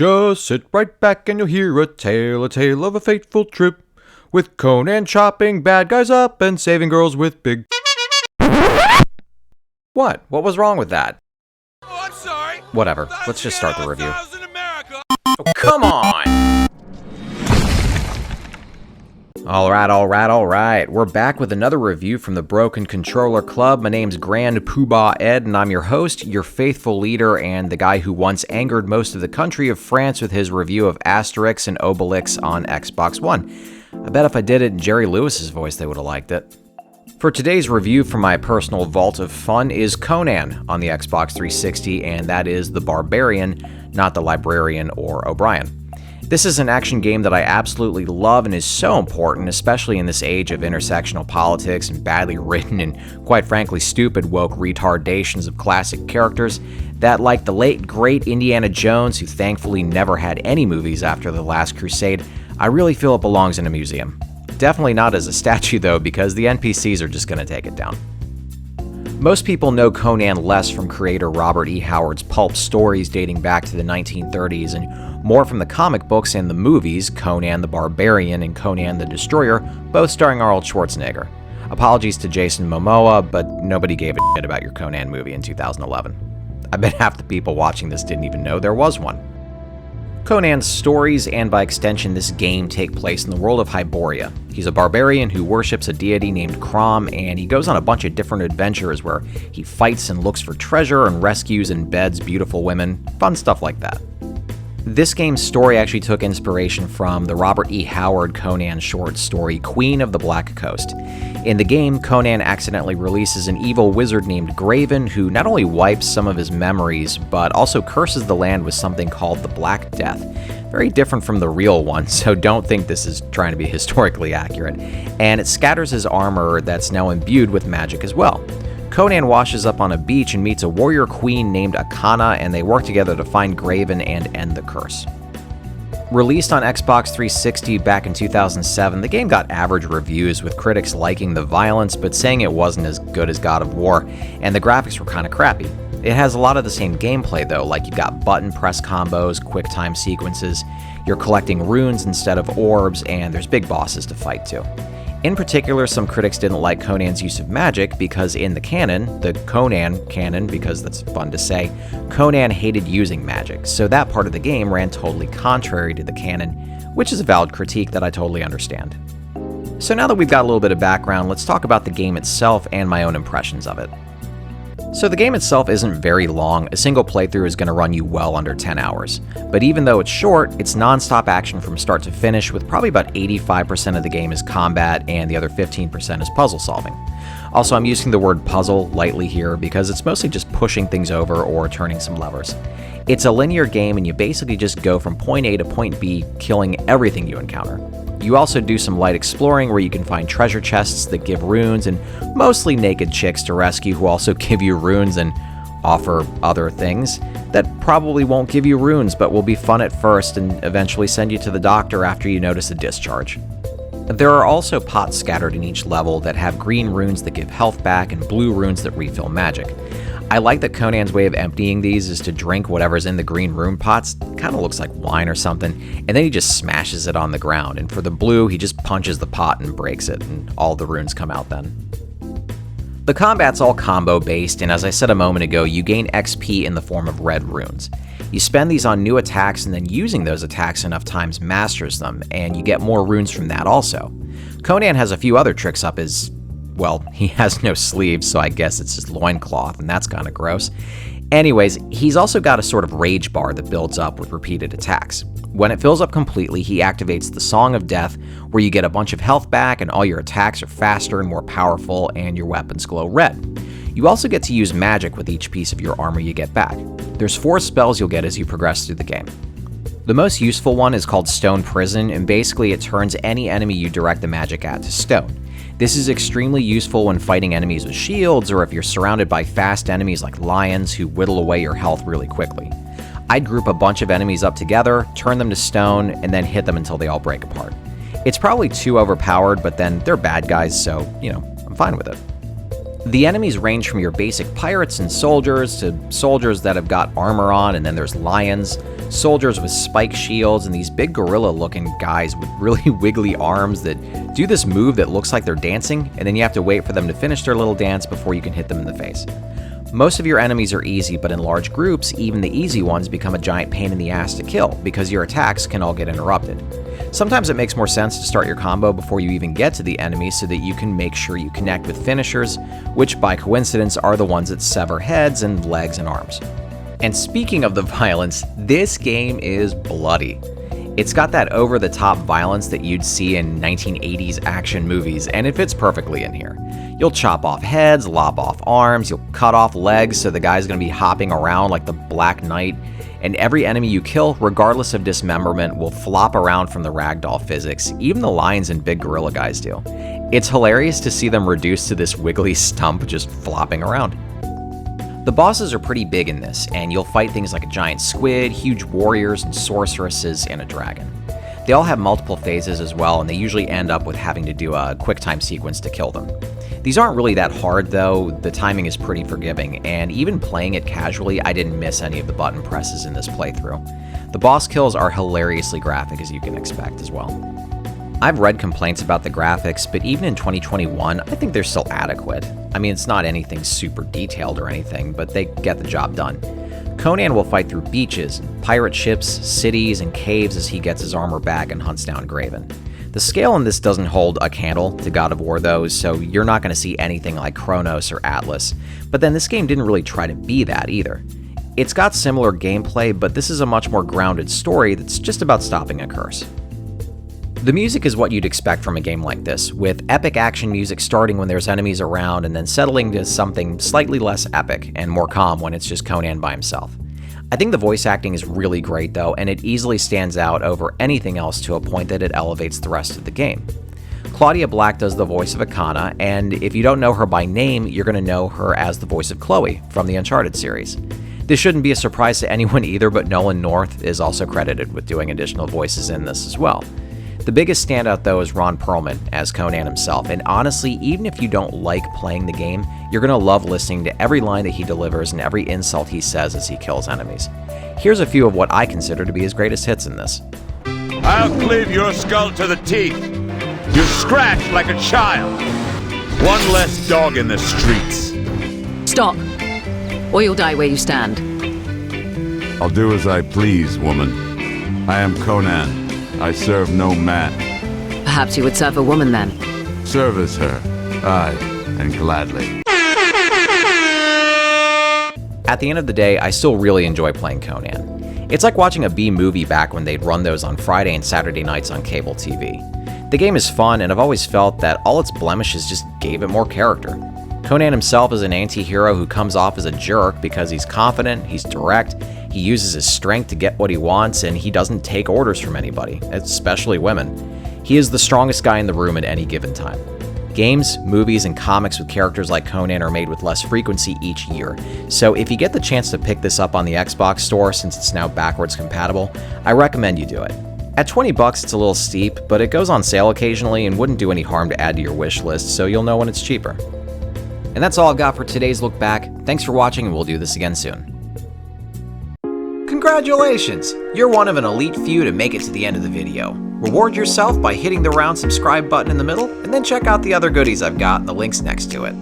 Just sit right back and you'll hear a tale of a fateful trip, with Conan chopping bad guys up and saving girls with big... What? What was wrong with that? Oh, I'm sorry. Whatever, let's just start the review. Oh, come on! Alright. We're back with another review from the Broken Controller Club. My name's Grand Poobah Ed, and I'm your host, your faithful leader, and the guy who once angered most of the country of France with his review of Asterix and Obelix on Xbox One. I bet if I did it in Jerry Lewis's voice, they would have liked it. For today's review from my personal vault of fun is Conan on the Xbox 360, and that is the Barbarian, not the Librarian or O'Brien. This is an action game that I absolutely love and is so important, especially in this age of intersectional politics and badly written and, quite frankly, stupid woke retardations of classic characters, that, like the late, great Indiana Jones, who thankfully never had any movies after The Last Crusade, I really feel it belongs in a museum. Definitely not as a statue, though, because the NPCs are just going to take it down. Most people know Conan less from creator Robert E. Howard's pulp stories dating back to the 1930s, and more from the comic books and the movies, Conan the Barbarian and Conan the Destroyer, both starring Arnold Schwarzenegger. Apologies to Jason Momoa, but nobody gave a shit about your Conan movie in 2011. I bet half the people watching this didn't even know there was one. Conan's stories, and by extension this game, take place in the world of Hyboria. He's a barbarian who worships a deity named Crom, and he goes on a bunch of different adventures where he fights and looks for treasure and rescues and beds beautiful women, fun stuff like that. This game's story actually took inspiration from the Robert E. Howard Conan short story Queen of the Black Coast. In the game, Conan accidentally releases an evil wizard named Graven who not only wipes some of his memories, but also curses the land with something called the Black Death. Very different from the real one, so don't think this is trying to be historically accurate. And it scatters his armor that's now imbued with magic as well. Conan washes up on a beach and meets a warrior queen named Akana, and they work together to find Graven and end the curse. Released on Xbox 360 back in 2007, the game got average reviews, with critics liking the violence but saying it wasn't as good as God of War, and the graphics were kinda crappy. It has a lot of the same gameplay though, like you've got button press combos, quick time sequences, you're collecting runes instead of orbs, and there's big bosses to fight too. In particular, some critics didn't like Conan's use of magic because in the canon, the Conan canon, because that's fun to say, Conan hated using magic, so that part of the game ran totally contrary to the canon, which is a valid critique that I totally understand. So now that we've got a little bit of background, let's talk about the game itself and my own impressions of it. So the game itself isn't very long. A single playthrough is going to run you well under 10 hours. But even though it's short, it's non-stop action from start to finish, with probably about 85% of the game is combat and the other 15% is puzzle solving. Also, I'm using the word puzzle lightly here because it's mostly just pushing things over or turning some levers. It's a linear game and you basically just go from point A to point B, killing everything you encounter. You also do some light exploring where you can find treasure chests that give runes, and mostly naked chicks to rescue who also give you runes and offer other things that probably won't give you runes but will be fun at first and eventually send you to the doctor after you notice a discharge. There are also pots scattered in each level that have green runes that give health back and blue runes that refill magic. I like that Conan's way of emptying these is to drink whatever's in the green rune pots. Kind of looks like wine or something, and then he just smashes it on the ground, and for the blue, he just punches the pot and breaks it, and all the runes come out then. The combat's all combo based, and as I said a moment ago, you gain XP in the form of red runes. You spend these on new attacks, and then using those attacks enough times masters them, and you get more runes from that also. Conan has a few other tricks up his... well, he has no sleeves, so I guess it's his loincloth, and that's kind of gross. Anyways, he's also got a sort of rage bar that builds up with repeated attacks. When it fills up completely, he activates the Song of Death, where you get a bunch of health back and all your attacks are faster and more powerful and your weapons glow red. You also get to use magic with each piece of your armor you get back. There's 4 spells you'll get as you progress through the game. The most useful one is called Stone Prison, and basically it turns any enemy you direct the magic at to stone. This is extremely useful when fighting enemies with shields, or if you're surrounded by fast enemies like lions who whittle away your health really quickly. I'd group a bunch of enemies up together, turn them to stone, and then hit them until they all break apart. It's probably too overpowered, but then they're bad guys, so, I'm fine with it. The enemies range from your basic pirates and soldiers to soldiers that have got armor on, and then there's lions, soldiers with spike shields, and these big gorilla-looking guys with really wiggly arms that do this move that looks like they're dancing, and then you have to wait for them to finish their little dance before you can hit them in the face. Most of your enemies are easy, but in large groups, even the easy ones become a giant pain in the ass to kill because your attacks can all get interrupted. Sometimes it makes more sense to start your combo before you even get to the enemy so that you can make sure you connect with finishers, which by coincidence are the ones that sever heads and legs and arms. And speaking of the violence, this game is bloody. It's got that over-the-top violence that you'd see in 1980s action movies, and it fits perfectly in here. You'll chop off heads, lop off arms, you'll cut off legs so the guy's gonna be hopping around like the Black Knight, and every enemy you kill, regardless of dismemberment, will flop around from the ragdoll physics. Even the lions and big gorilla guys do. It's hilarious to see them reduced to this wiggly stump just flopping around. The bosses are pretty big in this, and you'll fight things like a giant squid, huge warriors and sorceresses, and a dragon. They all have multiple phases as well, and they usually end up with having to do a quick time sequence to kill them. These aren't really that hard though, the timing is pretty forgiving, and even playing it casually, I didn't miss any of the button presses in this playthrough. The boss kills are hilariously graphic as you can expect as well. I've read complaints about the graphics, but even in 2021, I think they're still adequate. I mean, it's not anything super detailed or anything, but they get the job done. Conan will fight through beaches, pirate ships, cities, and caves as he gets his armor back and hunts down Graven. The scale in this doesn't hold a candle to God of War though, so you're not going to see anything like Kronos or Atlas, but then this game didn't really try to be that either. It's got similar gameplay, but this is a much more grounded story that's just about stopping a curse. The music is what you'd expect from a game like this, with epic action music starting when there's enemies around and then settling to something slightly less epic and more calm when it's just Conan by himself. I think the voice acting is really great though, and it easily stands out over anything else to a point that it elevates the rest of the game. Claudia Black does the voice of Akana, and if you don't know her by name, you're going to know her as the voice of Chloe from the Uncharted series. This shouldn't be a surprise to anyone either, but Nolan North is also credited with doing additional voices in this as well. The biggest standout though is Ron Perlman as Conan himself, and honestly, even if you don't like playing the game, you're gonna love listening to every line that he delivers and every insult he says as he kills enemies. Here's a few of what I consider to be his greatest hits in this. I'll cleave your skull to the teeth. You're scratched like a child. One less dog in the streets. Stop, or you'll die where you stand. I'll do as I please, woman. I am Conan. I serve no man. Perhaps you would serve a woman then. Service her. Aye, and gladly. At the end of the day, I still really enjoy playing Conan. It's like watching a B movie back when they'd run those on Friday and Saturday nights on cable TV. The game is fun, and I've always felt that all its blemishes just gave it more character. Conan himself is an anti-hero who comes off as a jerk because he's confident, he's direct, he uses his strength to get what he wants, and he doesn't take orders from anybody, especially women. He is the strongest guy in the room at any given time. Games, movies, and comics with characters like Conan are made with less frequency each year, so if you get the chance to pick this up on the Xbox store since it's now backwards compatible, I recommend you do it. At $20 it's a little steep, but it goes on sale occasionally and wouldn't do any harm to add to your wish list, so you'll know when it's cheaper. And that's all I've got for today's look back. Thanks for watching, and we'll do this again soon. Congratulations! You're one of an elite few to make it to the end of the video. Reward yourself by hitting the round subscribe button in the middle, and then check out the other goodies I've got and the links next to it.